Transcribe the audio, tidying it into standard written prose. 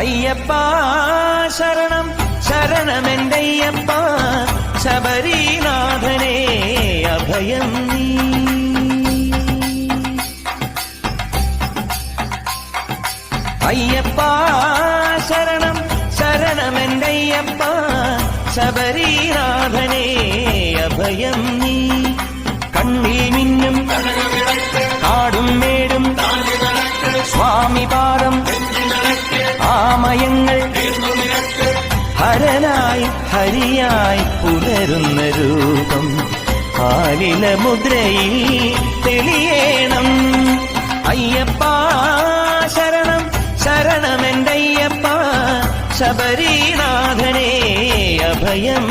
അയ്യപ്പ ശരണം ശരണമെന്തയ്യപ്പ ശബരീനാഥനേ അഭയം നീ. അയ്യപ്പ ശരണം ശരണമെന്തയ്യപ്പ ശബരീനാഥനേ അഭയം നീ. കണ്ണിൽ മിന്നും കാടും മേടും സ്വാമി പാദം ആമയങ്ങൾ ഹരനായി ഹരിയായി പുലരുന്ന രൂപം കാലില മുദ്രയിൽ തെളിയേണം. അയ്യപ്പ ശരണം ശരണമെന്തയ്യപ്പ ശബരീനാഥനേ അഭയം